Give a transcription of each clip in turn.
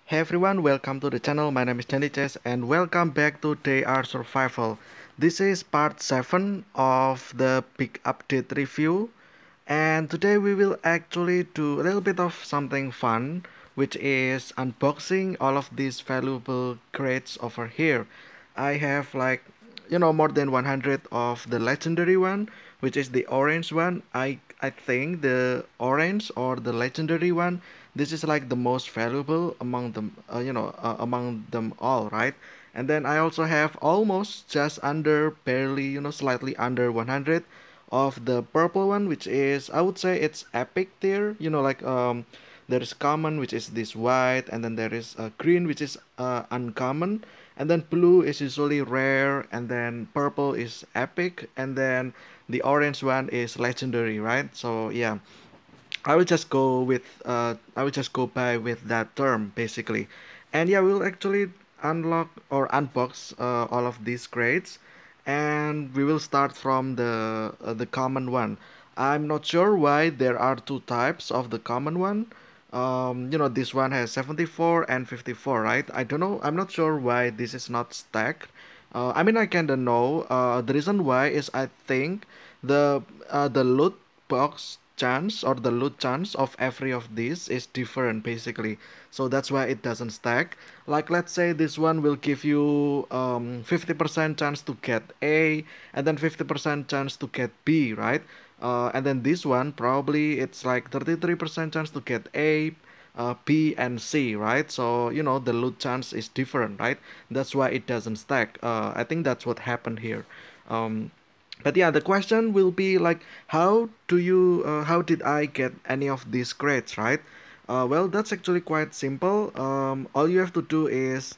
Hey everyone, welcome to the channel. My name is Danny Chess and welcome back to Day Art Survival. This is part 7 of the big update review, and today we will actually do a little bit of something fun, which is unboxing all of these valuable crates over here. I have like more than 100 of the legendary one, which is the orange one. I think the orange or the legendary one, this is like the most valuable among them, among them all, right? And then I also have almost just under, barely, slightly under 100 of the purple one, which is, I would say it's epic tier. There is common, which is this white, and then there is green, which is uncommon, and then blue is usually rare, and then purple is epic, and then the orange one is legendary, right? So yeah, I will just go by with that term basically. And yeah, we'll actually unlock or unbox all of these crates, and we will start from the common one. I'm not sure why there are two types of the common one. This one has 74 and 54, right? I don't know. I'm not sure why this is not stacked. I mean, I kinda know. The reason why is I think the loot box chance or the loot chance of every of these is different basically, so that's why it doesn't stack. Like, let's say this one will give you 50% chance to get A, and then 50% chance to get B, right? And then this one probably it's like 33% chance to get A, B and C, right? So the loot chance is different, right? That's why it doesn't stack. I think that's what happened here. Um, but yeah, the question will be like, how did I get any of these grades, right? Well, that's actually quite simple. All you have to do is,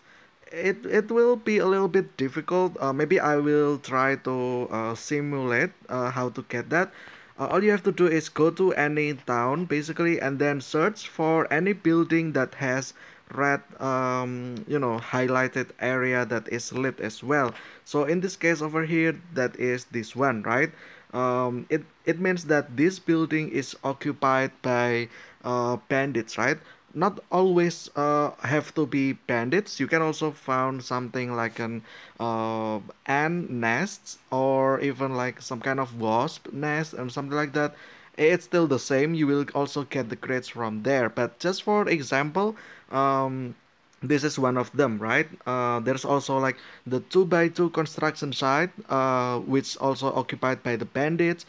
it will be a little bit difficult. Maybe I will try to simulate how to get that. All you have to do is go to any town basically, and then search for any building that has red highlighted area that is lit as well. So in this case over here, that is this one, right? It means that this building is occupied by bandits, right? Not always have to be bandits. You can also found something like an ant nest, or even like some kind of wasp nest and something like that. It's still the same. You will also get the grades from there. But just for example, this is one of them, right? There's also like the 2x2 construction site, which also occupied by the bandits,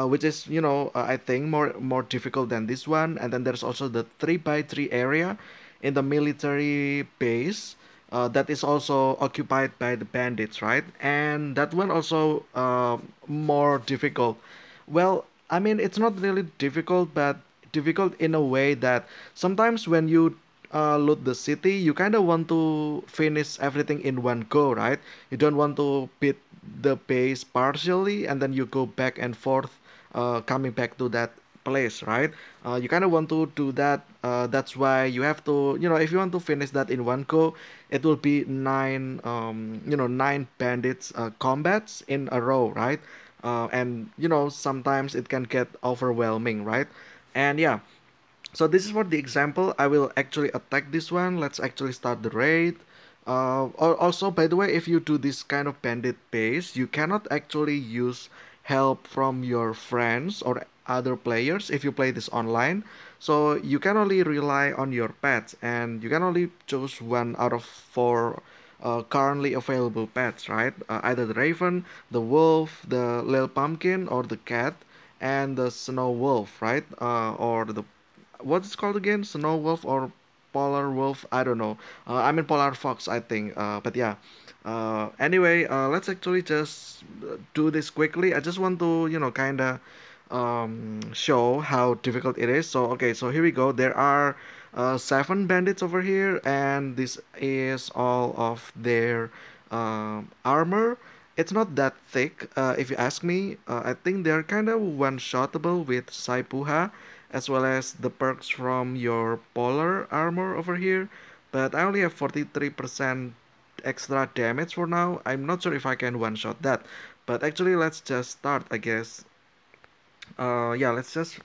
which is, I think more difficult than this one. And then there's also the 3x3 area in the military base, that is also occupied by the bandits, right? And that one also more difficult. Well, I mean, it's not really difficult, but difficult in a way that sometimes when you loot the city, you kind of want to finish everything in one go, right? You don't want to beat the base partially and then you go back and forth, coming back to that place, right? You kind of want to do that. That's why you have to, if you want to finish that in one go, it will be nine bandits combats in a row, right? And sometimes it can get overwhelming, right? And yeah, so this is for the example. I will actually attack this one. Let's actually start the raid. Also, by the way, if you do this kind of bandit base, you cannot actually use help from your friends or other players if you play this online. So you can only rely on your pets, and you can only choose one out of four currently available pets, right? Either the raven, the wolf, the little pumpkin, or the cat, and the snow wolf, right? Or the, what's it called again? Snow wolf or polar wolf? I don't know. I mean polar fox, I think. But yeah. Anyway, let's actually just do this quickly. I just want to, kind of show how difficult it is. So okay, so here we go. There are seven bandits over here, and this is all of their armor. It's not that thick, if you ask me. I think they're kind of one-shottable with Saipuha, as well as the perks from your polar armor over here. But I only have 43% extra damage for now. I'm not sure if I can one-shot that. But actually, let's just start, I guess. Yeah, let's just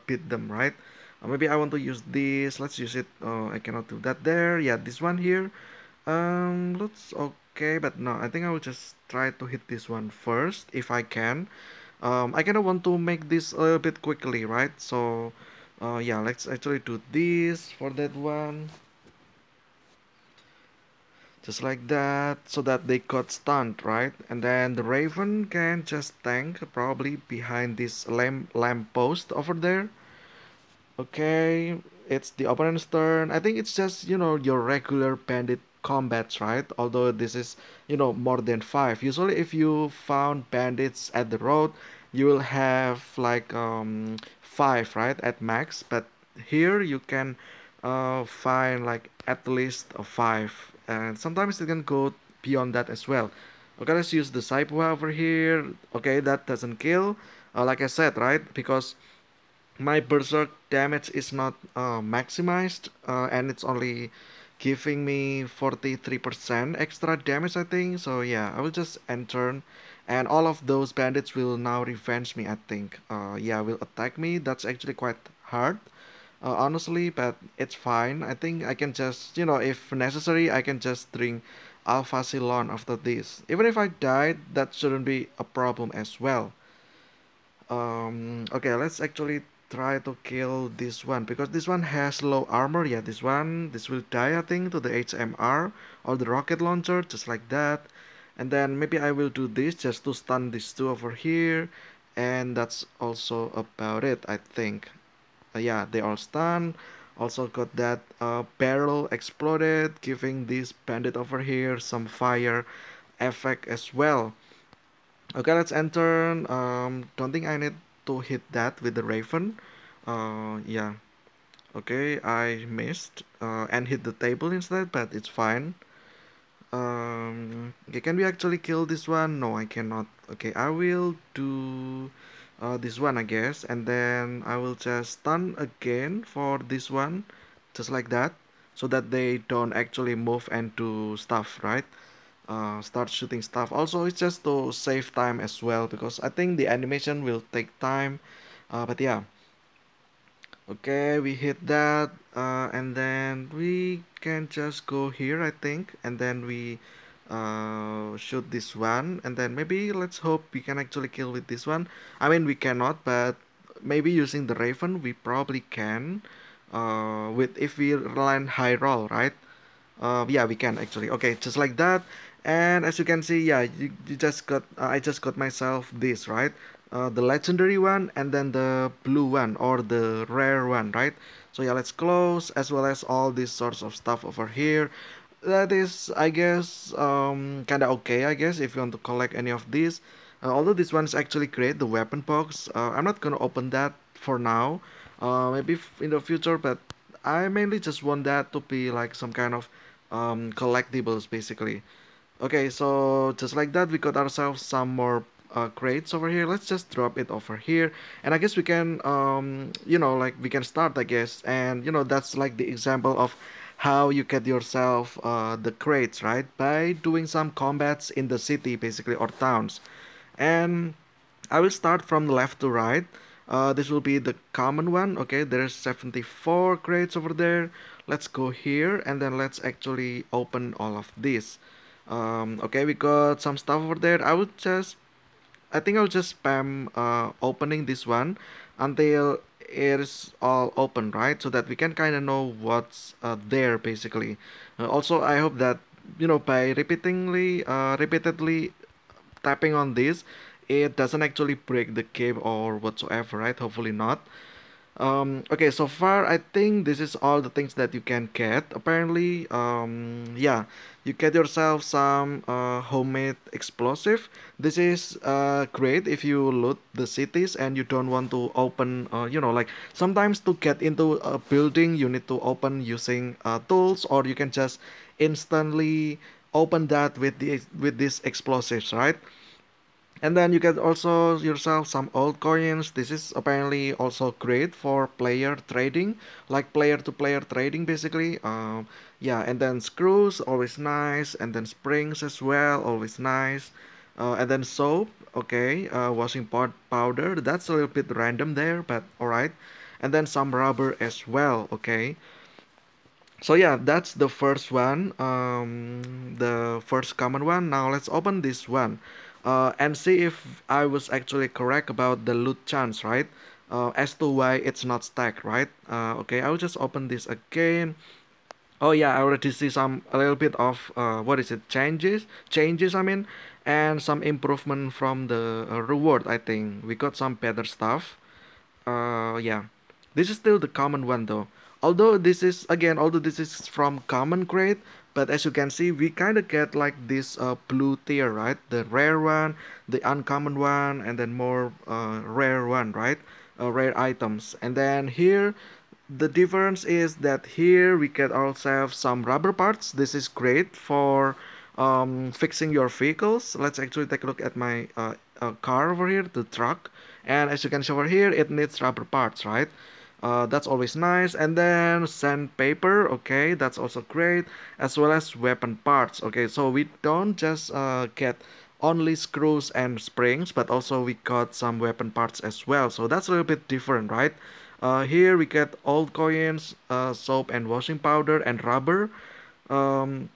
beat them, right? Maybe I want to use this. Let's use it. I cannot do that there. Yeah, this one here. Let's okay, but no, I think I will just try to hit this one first if I can. I kind of want to make this a little bit quickly, right? So, yeah, let's actually do this for that one, just like that, so that they got stunned, right? And then the Raven can just tank probably behind this lamp post over there. Okay, it's the opponent's turn. I think it's just, your regular bandit combats, right? Although this is, more than five. Usually, if you found bandits at the road, you will have like five, right, at max. But here you can find like at least a five, and sometimes it can go beyond that as well. Okay, let's use the Saipua over here. Okay, that doesn't kill. Like I said, right, because my berserk damage is not maximized, and it's only giving me 43% extra damage, I think. So yeah, I will just end turn, and all of those bandits will now revenge me, I think. Yeah, will attack me. That's actually quite hard, honestly, but it's fine. I think I can just, if necessary, I can just drink Alpha Ceylon after this. Even if I died, that shouldn't be a problem as well. Okay, let's actually try to kill this one because this one has low armor. Yeah, this will die, I think, to the HMR or the rocket launcher, just like that. And then maybe I will do this just to stun these two over here. And that's also about it, I think. Yeah, they are stunned. Also got that barrel exploded, giving this bandit over here some fire effect as well. Okay, let's enter. Don't think I need to hit that with the Raven. Yeah. Okay, I missed and hit the table instead, but it's fine. Okay, can we actually kill this one? No, I cannot. Okay, I will do this one, I guess, and then I will just stun again for this one, just like that, so that they don't actually move and do stuff, right? Start shooting stuff. Also, it's just to save time as well because I think the animation will take time. But yeah, okay, we hit that, and then we can just go here, I think, and then we shoot this one, and then maybe let's hope we can actually kill with this one. I mean, we cannot, but maybe using the Raven, we probably can. With if we land high roll, right? Yeah, we can actually. Okay, just like that. And as you can see, yeah, you just got, I just got myself this, right? The legendary one and then the blue one or the rare one, right? So yeah, let's close as well as all these sorts of stuff over here. That is, I guess, kind of okay, I guess, if you want to collect any of these. Although this one's actually great, the weapon box. I'm not gonna open that for now. Maybe in the future, but I mainly just want that to be like some kind of collectibles, basically. Okay, so just like that, we got ourselves some more crates over here. Let's just drop it over here, and I guess we can, like we can start, I guess, and that's like the example of how you get yourself the crates, right? By doing some combats in the city, basically, or towns. And I will start from left to right. This will be the common one. Okay, there's 74 crates over there. Let's go here and then let's actually open all of these. Okay, we got some stuff over there. I think I'll just spam opening this one until it is all open, right? So that we can kind of know what's there basically. Also, I hope that by repeatedly tapping on this, it doesn't actually break the game or whatsoever, right? Hopefully not. Okay, so far I think this is all the things that you can get. Apparently, yeah, you get yourself some homemade explosive. This is great if you loot the cities and you don't want to open, like sometimes to get into a building you need to open using tools, or you can just instantly open that with these explosives, right? And then you get also yourself some old coins. This is apparently also great for player trading, like player to player trading basically. Yeah, and then screws, always nice, and then springs as well, always nice. And then soap, okay, washing powder. That's a little bit random there, but alright. and then some rubber as well. Okay, so yeah, that's the first one, the first common one. Now let's open this one and see if I was actually correct about the loot chance, right? As to why it's not stacked, right? Okay, I'll just open this again. Oh yeah, I already see some a little bit of what is it, changes, I mean, and some improvement from the reward. I think we got some better stuff. Yeah, this is still the common one though. Although this is from common crate, but as you can see, we kind of get like this blue tier, right? The rare one, the uncommon one, and then more rare one, right? Rare items. And then here, the difference is that here we get ourselves some rubber parts. This is great for fixing your vehicles. Let's actually take a look at my car over here, the truck. And as you can see over here, it needs rubber parts, right? That's always nice. And then sandpaper, okay, that's also great, as well as weapon parts. Okay, so we don't just get only screws and springs, but also we got some weapon parts as well. So that's a little bit different, right? Here we get old coins, soap and washing powder, and rubber. Um,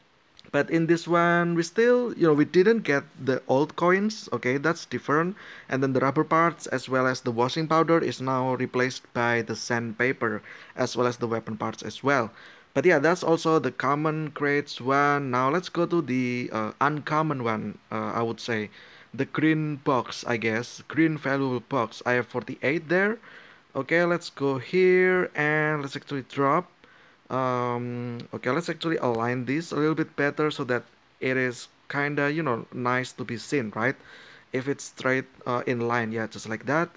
but in this one, we still, we didn't get the old coins. Okay, that's different. And then the rubber parts as well as the washing powder is now replaced by the sandpaper as well as the weapon parts as well. But yeah, that's also the common crates one. Now let's go to the uncommon one, I would say. The green box, I guess. Green valuable box. I have 48 there. Okay, let's go here and let's actually drop. Okay, let's actually align this a little bit better so that it is kinda, nice to be seen, right? If it's straight in line, yeah, just like that.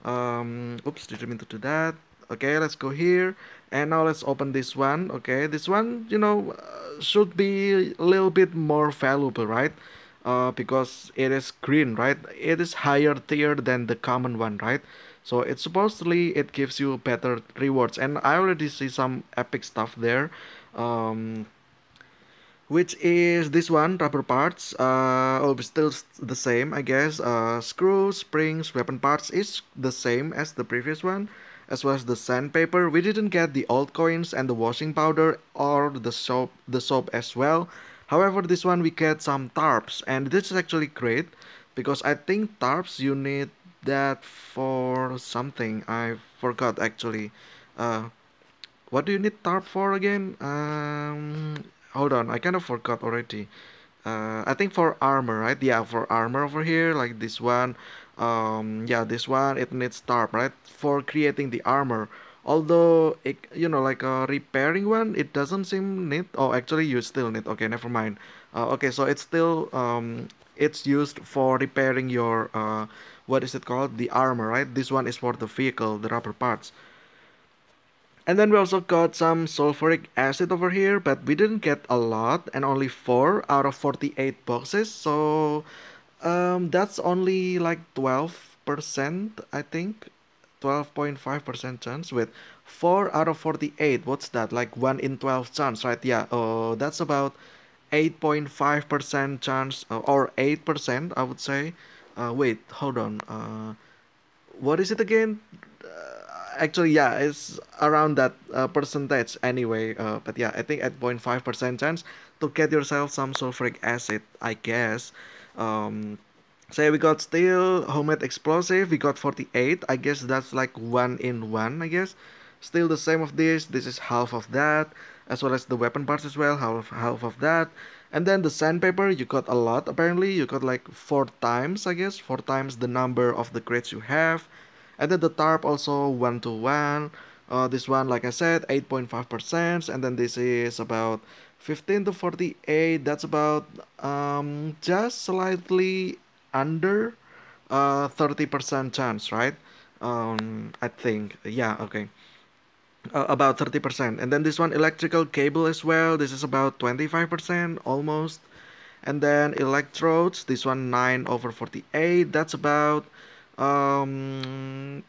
Oops, didn't mean to do that. Okay, let's go here and now let's open this one. Okay, this one, should be a little bit more valuable, right? Because it is green, right? It is higher tier than the common one, right? So it supposedly it gives you better rewards, and I already see some epic stuff there, um, which is this one, rubber parts. Oh, still the same, I guess. Screws, springs, weapon parts is the same as the previous one, as well as the sandpaper. We didn't get the old coins and the washing powder or the soap as well. However, this one we get some tarps, and this is actually great because I think tarps you need that for something. I forgot actually. Uh, what do you need tarp for again? Hold on, I kind of forgot already. I think for armor, right? Yeah, for armor over here, like this one. Yeah, this one it needs tarp, right? For creating the armor. Although it, like a repairing one, it doesn't seem need. Oh, actually, you still need. Okay, never mind. Okay, so it's still it's used for repairing your what is it called? The armor, right? This one is for the vehicle, the rubber parts. And then we also got some sulfuric acid over here, but we didn't get a lot, and only 4 out of 48 boxes. So that's only like 12%, I think. 12.5% chance with 4 out of 48. What's that? Like 1 in 12 chance, right? Yeah, that's about 8.5% chance, or 8%, I would say. Wait, hold on. What is it again? Actually, yeah, it's around that percentage anyway. But yeah, I think at 0.5% chance to get yourself some sulfuric acid, I guess. Um, Say we got steel, homemade explosive, we got 48. I guess that's like 1 in 1, I guess. Still the same of this. This is half of that, as well as the weapon parts as well, half of that. And then the sandpaper, you got a lot apparently. You got like 4 times, I guess, 4 times the number of the crates you have. And then the tarp also 1 to 1. This one, like I said, 8.5%, and then this is about 15 to 48. That's about just slightly under 30% chance, right? I think, yeah, okay, about 30%. And then this one, electrical cable as well. This is about 25% almost. And then electrodes, this one 9 over 48. That's about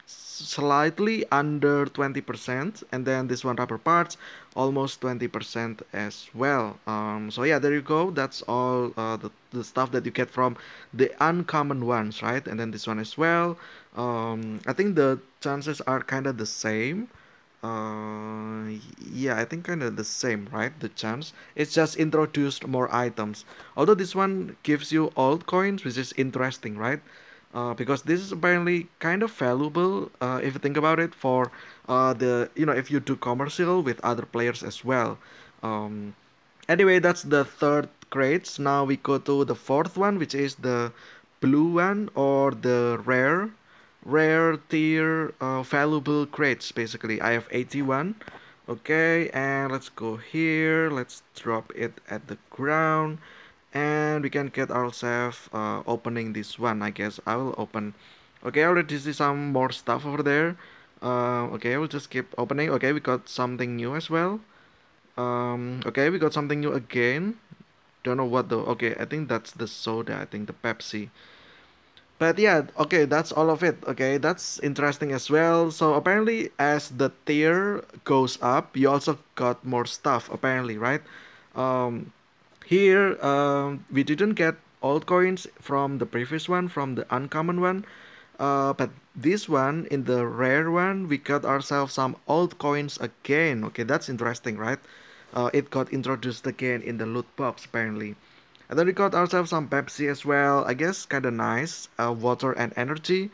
slightly under 20%, and then this one rubber parts almost 20% as well. So yeah, there you go. That's all the stuff that you get from the uncommon ones, right? And then this one as well. I think the chances are kind of the same. Yeah, I think kind of the same, right? The chance. It's just introduced more items. Although this one gives you old coins, which is interesting, right? Because this is apparently kind of valuable if you think about it for if you do commercial with other players as well. Um, Anyway, that's the third crates. Now we go to the fourth one, which is the blue one or the rare tier valuable crates. Basically, I have 81. Okay, and let's go here. Let's drop it at the ground, and we can get ourselves opening this one. I guess I will open. Okay, I already see some more stuff over there. Okay, we'll just keep opening. Okay, we got something new as well. Okay, we got something new again. Don't know what though. Okay, I think that's the soda. I think the Pepsi. But yeah, okay, that's all of it. Okay, that's interesting as well. So apparently, as the tier goes up, you also got more stuff. Apparently, right? Um, Here, we didn't get old coins from the previous one, from the uncommon one. But this one, in the rare one, we got ourselves some old coins again. Okay, that's interesting, right? It got introduced again in the loot box, apparently. And then we got ourselves some Pepsi as well. I guess kind of nice. Water and energy.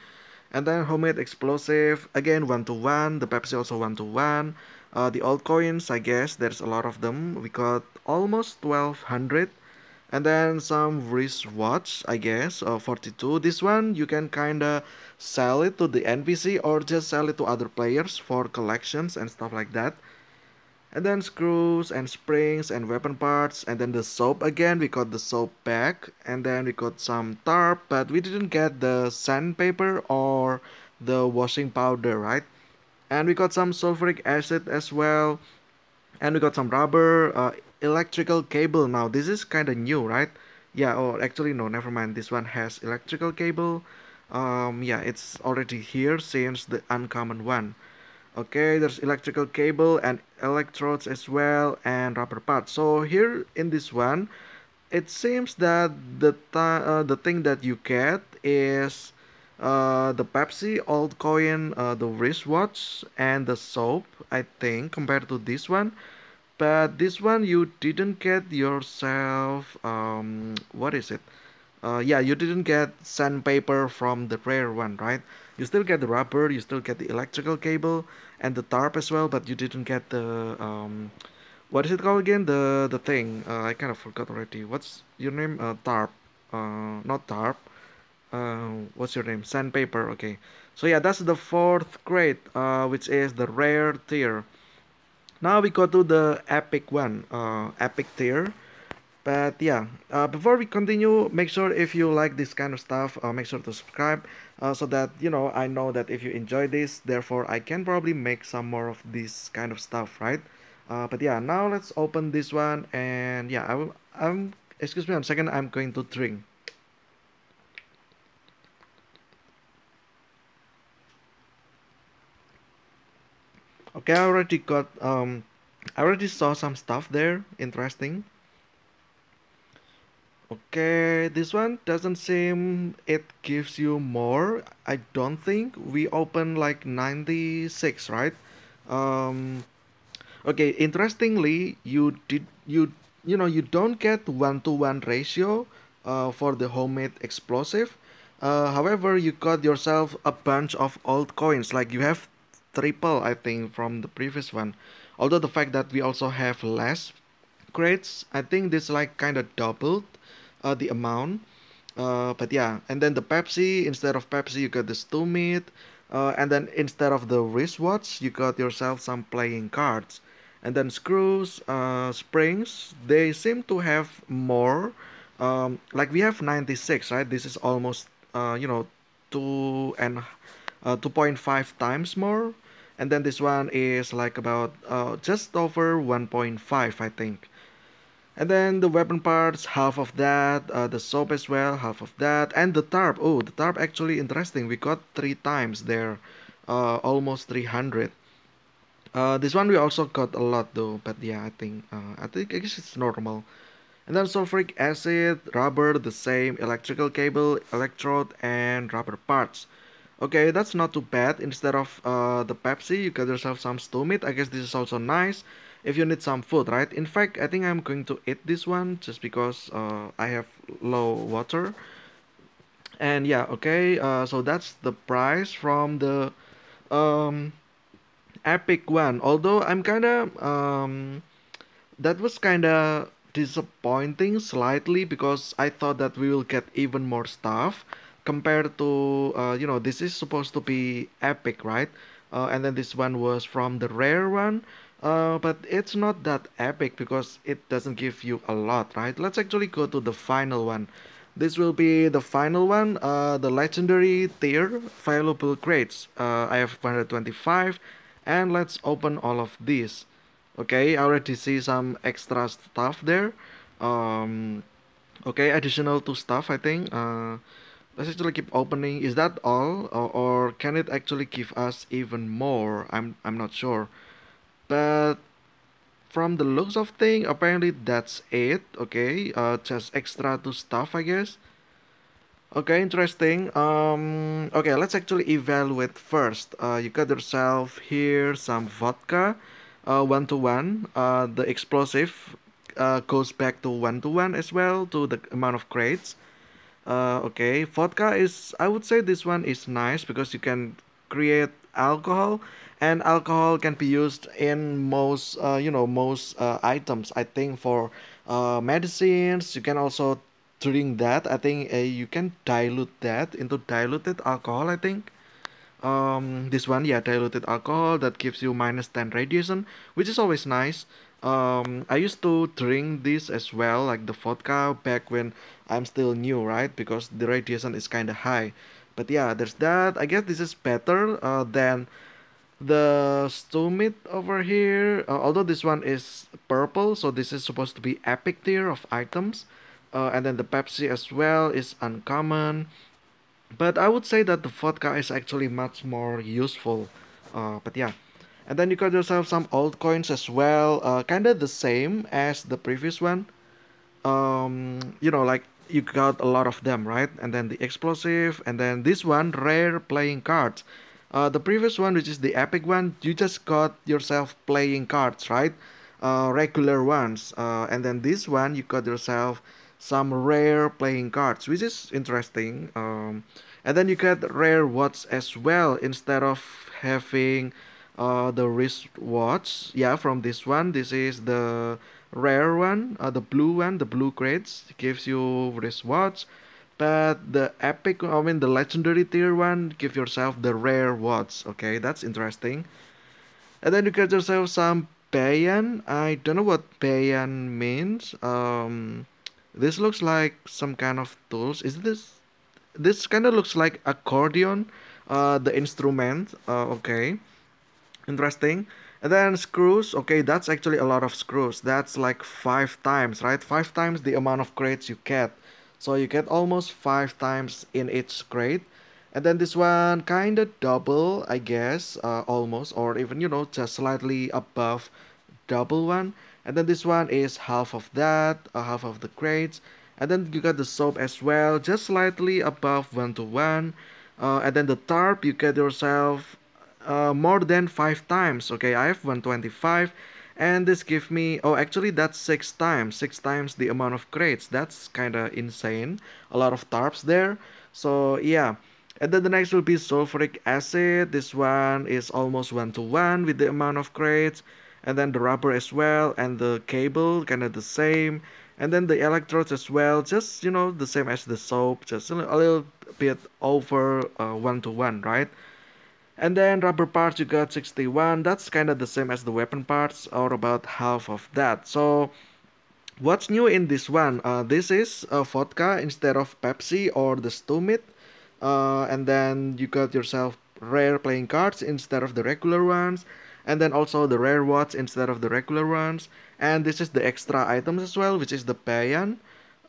And then homemade explosive. Again, 1 to 1. The Pepsi also 1 to 1. The old coins, I guess, there's a lot of them. We got almost 1200. And then some wristwatch, I guess, 42. This one you can kinda sell it to the NPC or just sell it to other players for collections and stuff like that. And then screws and springs and weapon parts, and then the soap again. We got the soap back, and then we got some tarp, but we didn't get the sandpaper or the washing powder, right? And we got some sulfuric acid as well, and we got some rubber, electrical cable. Now this is kind of new, right? Yeah, or actually no, never mind. This one has electrical cable. Yeah, it's already here since the uncommon one. Okay, there's electrical cable and electrodes as well, and rubber parts. So here in this one, it seems that the thing that you get is the Pepsi old coin, the wristwatch, and the soap, I think, compared to this one. But this one you didn't get yourself, what is it? Yeah, you didn't get sandpaper from the rare one, right? You still get the rubber, you still get the electrical cable and the tarp as well, but you didn't get the what is it called again? The thing. I kind of forgot already. What's your name? Tarp. Not tarp. What's your name? Sandpaper. Okay. So yeah, that's the fourth grade, which is the rare tier. Now we go to the epic one, epic tier. But yeah, before we continue, make sure if you like this kind of stuff, make sure to subscribe so that I know that if you enjoy this, therefore I can probably make some more of this kind of stuff, right? But yeah, now let's open this one, and yeah, excuse me one second, I'm going to drink. Okay, I already saw some stuff there, interesting. Okay, this one doesn't seem it gives you more. I don't think we open like 96, right? Um, okay, interestingly, you don't get 1 to 1 ratio for the homemade explosive. However, you got yourself a bunch of old coins, like you have triple, I think, from the previous one. Although the fact that we also have less crates, I think this like kind of doubled the amount. But yeah, and then the Pepsi, instead of Pepsi, you got the stew meat. And then instead of the wristwatch, you got yourself some playing cards. And then screws, springs, they seem to have more. Like we have 96, right? This is almost, 2.5 times more. And then this one is like about just over 1.5, I think. And then the weapon parts, half of that. The soap as well, half of that. And the tarp. Oh, the tarp actually interesting. We got 3 times there. Almost 300. This one we also got a lot though. But yeah, I guess it's normal. And then sulfuric acid, rubber, the same, electrical cable, electrode, and rubber parts. Okay, that's not too bad. Instead of the Pepsi, you get yourself some Stomit. I guess this is also nice if you need some food, right? In fact, I think I'm going to eat this one just because I have low water. And yeah, okay, so that's the price from the um, Epic one. Although that was kinda disappointing slightly because I thought that we will get even more stuff compared to this is supposed to be epic, right? And then this one was from the rare one. But it's not that epic because it doesn't give you a lot, right? Let's actually go to the final one. This will be the final one, the legendary tier valuable crates. I have 125, and let's open all of these. Okay, I already see some extra stuff there. Um, okay, additional to stuff, I think. Let's actually keep opening. Is that all, or can it actually give us even more? I'm not sure. But from the looks of thing, apparently that's it. Okay, just extra to stuff, I guess. Okay, interesting. Okay, let's actually evaluate first. You got yourself here some vodka, 1 to 1. The explosive goes back to 1 to 1 as well to the amount of crates. Okay, vodka is, I would say this one is nice because you can create alcohol, and alcohol can be used in most items. I think for medicines, you can also drink that. I think you can dilute that into diluted alcohol, I think. This one, yeah, diluted alcohol that gives you -10 radiation, which is always nice. I used to drink this as well, like the vodka, back when I'm still new, right? Because the radiation is kind of high. But yeah, there's that. I guess this is better than the Stomit over here. Although this one is purple, so this is supposed to be epic tier of items. And then the Pepsi as well is uncommon. But I would say that the vodka is actually much more useful. But yeah. And then you got yourself some old coins as well. Kind of the same as the previous one. Like you got a lot of them, right? And then the explosive. And then this one, rare playing cards. The previous one, which is the epic one, you just got yourself playing cards, right? Regular ones. And then this one, you got yourself some rare playing cards, which is interesting. And then you get rare watch as well instead of having the wristwatch. Yeah, from this one, this is the rare one, the blue one, the blue crates gives you wristwatch. But the epic, I mean the legendary tier one, give yourself the rare watch. Okay, that's interesting. And then you get yourself some Bayan. I don't know what Bayan means. This looks like some kind of tools. Is this? This kind of looks like accordion. The instrument. Okay, interesting. And then screws. Okay, that's actually a lot of screws. That's like 5 times, right? 5 times the amount of crates you get. So you get almost 5 times in each crate. And then this one kind of double, I guess, almost, or even, just slightly above double one. And then this one is half of that, half of the crates. And then you got the soap as well, just slightly above 1 to 1. And then the tarp, you get yourself more than 5 times. Okay, I have 125. And this give me, oh, actually that's 6 times, 6 times the amount of crates. That's kind of insane. A lot of tarps there. So yeah. And then the next will be sulfuric acid. This one is almost 1 to 1 with the amount of crates. And then the rubber as well, and the cable kind of the same. And then the electrodes as well, just the same as the soap, just a little bit over 1 to 1, right? And then rubber parts you got 61. That's kind of the same as the weapon parts, or about half of that. So what's new in this one? This is vodka instead of Pepsi or the Stomit. And then you got yourself rare playing cards instead of the regular ones. and then also the rare watch instead of the regular ones, and this is the extra items as well, which is the payan.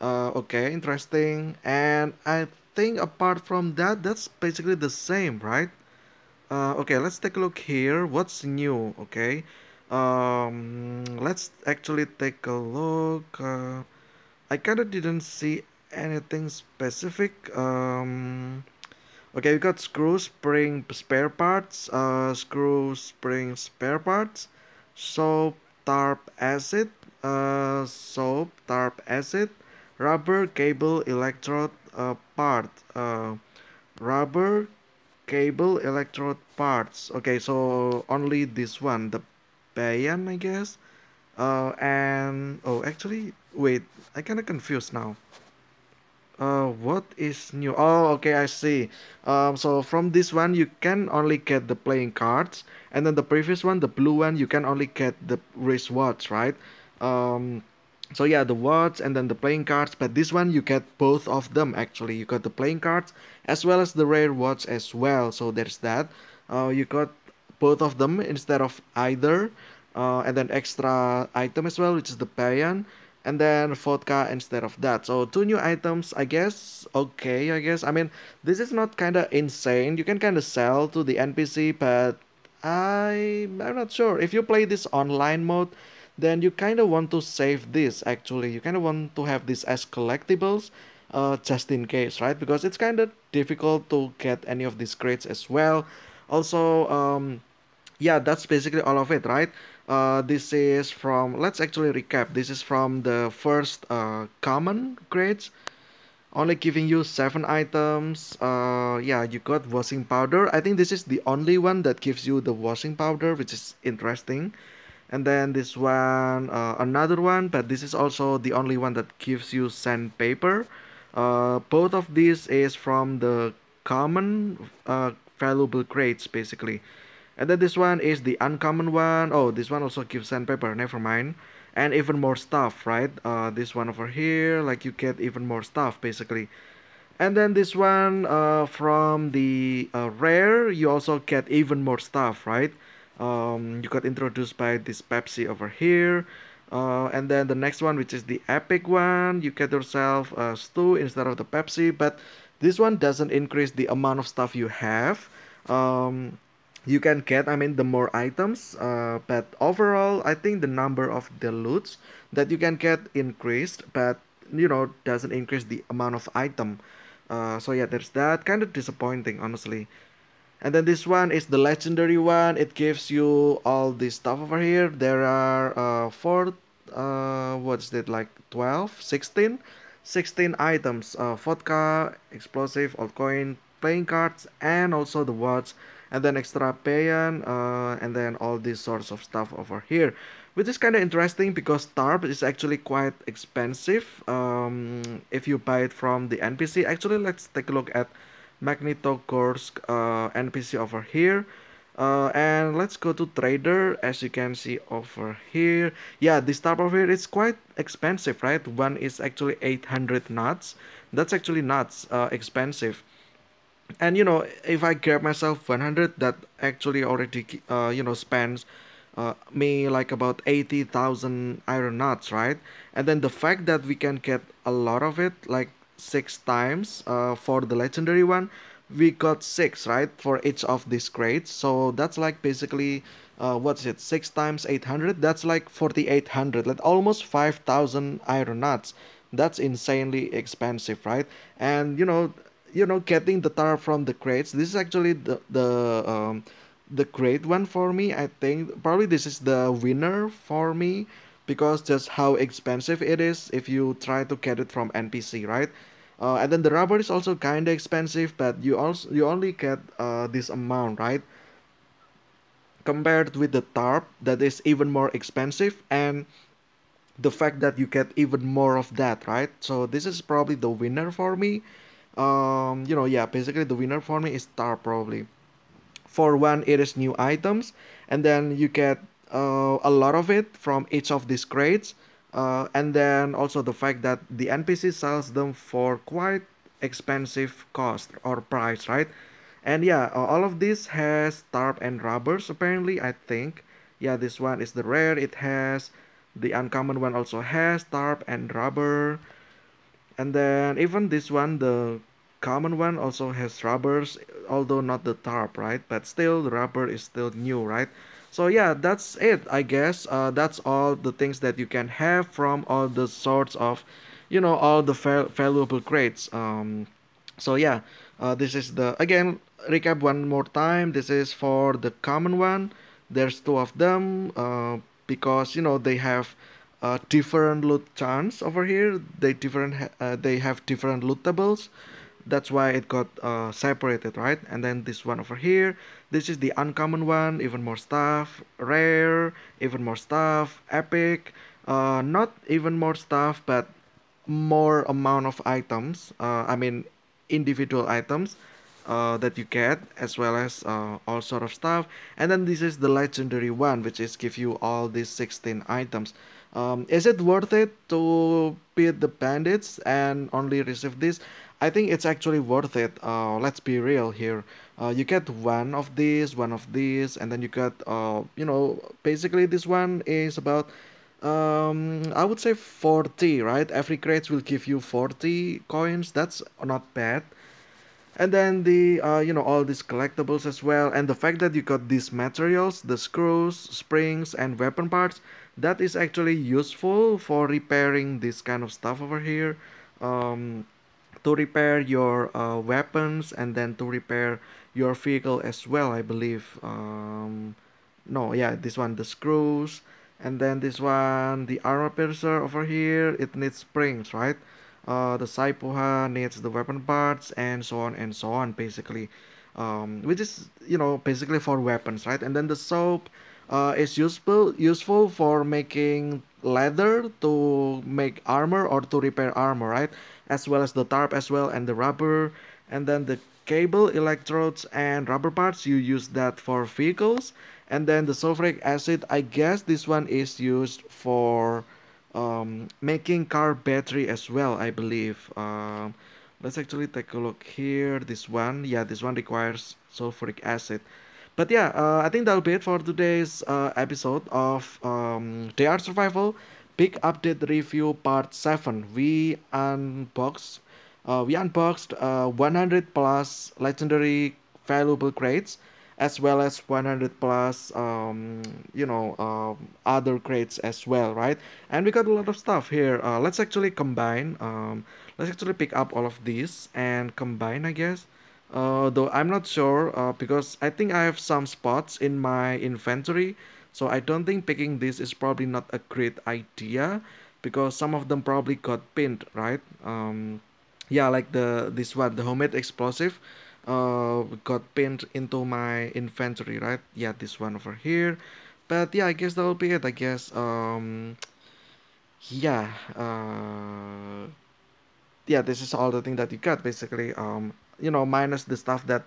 Okay, interesting. And I think apart from that, that's basically the same, right? Okay, let's take a look here. What's new? Okay, let's actually take a look. I kind of didn't see anything specific. Okay, we got screw spring spare parts, soap, tarp acid, rubber cable electrode part, rubber cable electrode parts. Okay, so only this one, the payan, I guess. And oh, actually, wait, I kind of confused now. What is new? Oh, okay, I see. So from this one, you can only get the playing cards, and then the previous one, the blue one, you can only get the wristwatch, right? Um, so yeah, the watch and then the playing cards, but this one you get both of them actually. You got the playing cards as well as the rare watch as well. So there's that. You got both of them instead of either, and then extra item as well, which is the payan, and then vodka instead of that. So two new items, I guess. Okay, I guess. I mean, this is not kind of insane. You can kind of sell to the NPC, but I'm not sure. If you play this online mode, then you kind of want to save this actually. You kind of want to have this as collectibles, just in case, right? Because it's kind of difficult to get any of these crates as well. Also, yeah, that's basically all of it, right? This is from, let's actually recap. This is from the first common grades, only giving you 7 items. Yeah, you got washing powder. I think this is the only one that gives you the washing powder, which is interesting. And then this one, another one, but this is also the only one that gives you sandpaper. Both of these is from the common valuable grades basically. And then this one is the uncommon one. Oh, this one also gives sandpaper, never mind. And even more stuff, right? This one over here, like you get even more stuff basically. And then this one, from the rare, you also get even more stuff, right? You got introduced by this Pepsi over here. And then the next one, which is the epic one, you get yourself a stew instead of the Pepsi, but this one doesn't increase the amount of stuff you have. Um, you can get, I mean, the more items, but overall, I think the number of the loots that you can get increased, but doesn't increase the amount of item. So yeah, there's that. Kind of disappointing, honestly. And then this one is the legendary one. It gives you all this stuff over here. There are what's that, like 12, 16, 16 items. Vodka, explosive, altcoin, playing cards, and also the watch. And then extra payan, and then all these sorts of stuff over here. Which is kind of interesting because TARP is actually quite expensive if you buy it from the NPC. Actually, let's take a look at Magnitogorsk NPC over here. And let's go to trader. As you can see over here, yeah, this type over here is quite expensive, right? One is actually 800 knots. That's actually nuts expensive. And if I grab myself 100, that actually already spends me like about 80,000 iron knots, right? And then the fact that we can get a lot of it, like 6 times for the legendary one, we got 6, right, for each of these crates. So that's like basically what's it, 6 times 800, that's like 4800, like almost 5,000 iron knots. That's insanely expensive, right? And getting the tar from the crates, this is actually the great one for me. I think probably this is the winner for me because just how expensive it is if you try to get it from NPC, right? And then the rubber is also kind of expensive, but you only get this amount, right? Compared with the tarp that is even more expensive, and the fact that you get even more of that, right? So this is probably the winner for me. Yeah, basically the winner for me is tarp probably. For one, it is new items, and then you get a lot of it from each of these crates, and then also the fact that the NPC sells them for quite expensive cost or price, right? And yeah, all of this has tarp and rubbers apparently, I think. Yeah, this one is the rare. It has the uncommon one also has tarp and rubber. And then even this one, the common one also has rubbers, although not the tarp, right? But still, the rubber is still new, right? So yeah, that's it, I guess. That's all the things that you can have from all the sorts of, all the valuable crates. So yeah, this is the again recap one more time. This is for the common one. There's two of them because they have different loot chance over here. They have different loot tables. That's why it got separated, right? And then this one over here, this is the uncommon one, even more stuff, rare, even more stuff, epic, not even more stuff, but more amount of items. I mean, individual items that you get, as well as all sort of stuff. And then this is the legendary one, which is give you all these 16 items. Is it worth it to beat the bandits and only receive this? I think it's actually worth it. Let's be real here. You get one of these, and then you get, basically this one is about, I would say 40, right? Every crate will give you 40 coins. That's not bad. And then all these collectibles as well, and the fact that you got these materials, the screws, springs, and weapon parts, that is actually useful for repairing this kind of stuff over here. um, to repair your weapons, and then to repair your vehicle as well, I believe. No, yeah, this one, the screws. And then this one, the armor piercer over here, it needs springs, right? The Saipuha needs the weapon parts, and so on, basically. Which is, basically for weapons, right? And then the soap is useful for making leather to make armor or to repair armor, right? As well as the tarp as well, and the rubber. And then the cable, electrodes, and rubber parts, you use that for vehicles. And then the sulfuric acid, I guess this one is used for making car battery as well, I believe. Let's actually take a look here. This one, yeah, this one requires sulfuric acid. But yeah, I think that'll be it for today's episode of DR Survival Big Update Review Part 7. We unboxed 100 plus legendary valuable crates, as well as 100 plus other crates as well, right? And we got a lot of stuff here. Let's actually combine. Let's actually pick up all of these and combine, I guess. Though I'm not sure, because I think I have some spots in my inventory, so I don't think picking this is probably not a great idea, because some of them probably got pinned, right? Yeah, like this one, the homemade explosive, got pinned into my inventory, right? Yeah, this one over here. But yeah, I guess that'll be it. I guess yeah, yeah, this is all the thing that you got basically. Minus the stuff that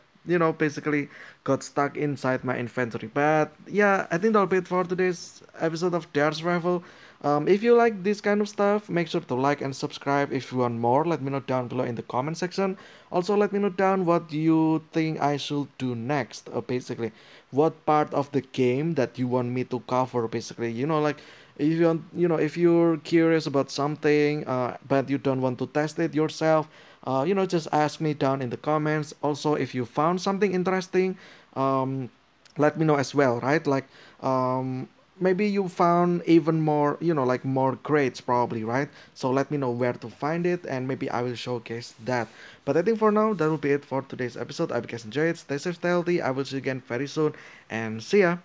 basically got stuck inside my inventory. But yeah, I think that'll be it for today's episode of Dare's Rifle. If you like this kind of stuff, make sure to like and subscribe. If you want more, let me know down below in the comment section. Also, let me know down what you think I should do next. Basically, what part of the game that you want me to cover. Basically, like if you want, if you're curious about something, but you don't want to test it yourself, just ask me down in the comments. Also, if you found something interesting, um, let me know as well, right? Like, maybe you found even more, like more grades probably, right? So let me know where to find it, and maybe I will showcase that. But I think for now, that will be it for today's episode. I hope you guys enjoyed. Stay safe, stay healthy. I will see you again very soon, and see ya.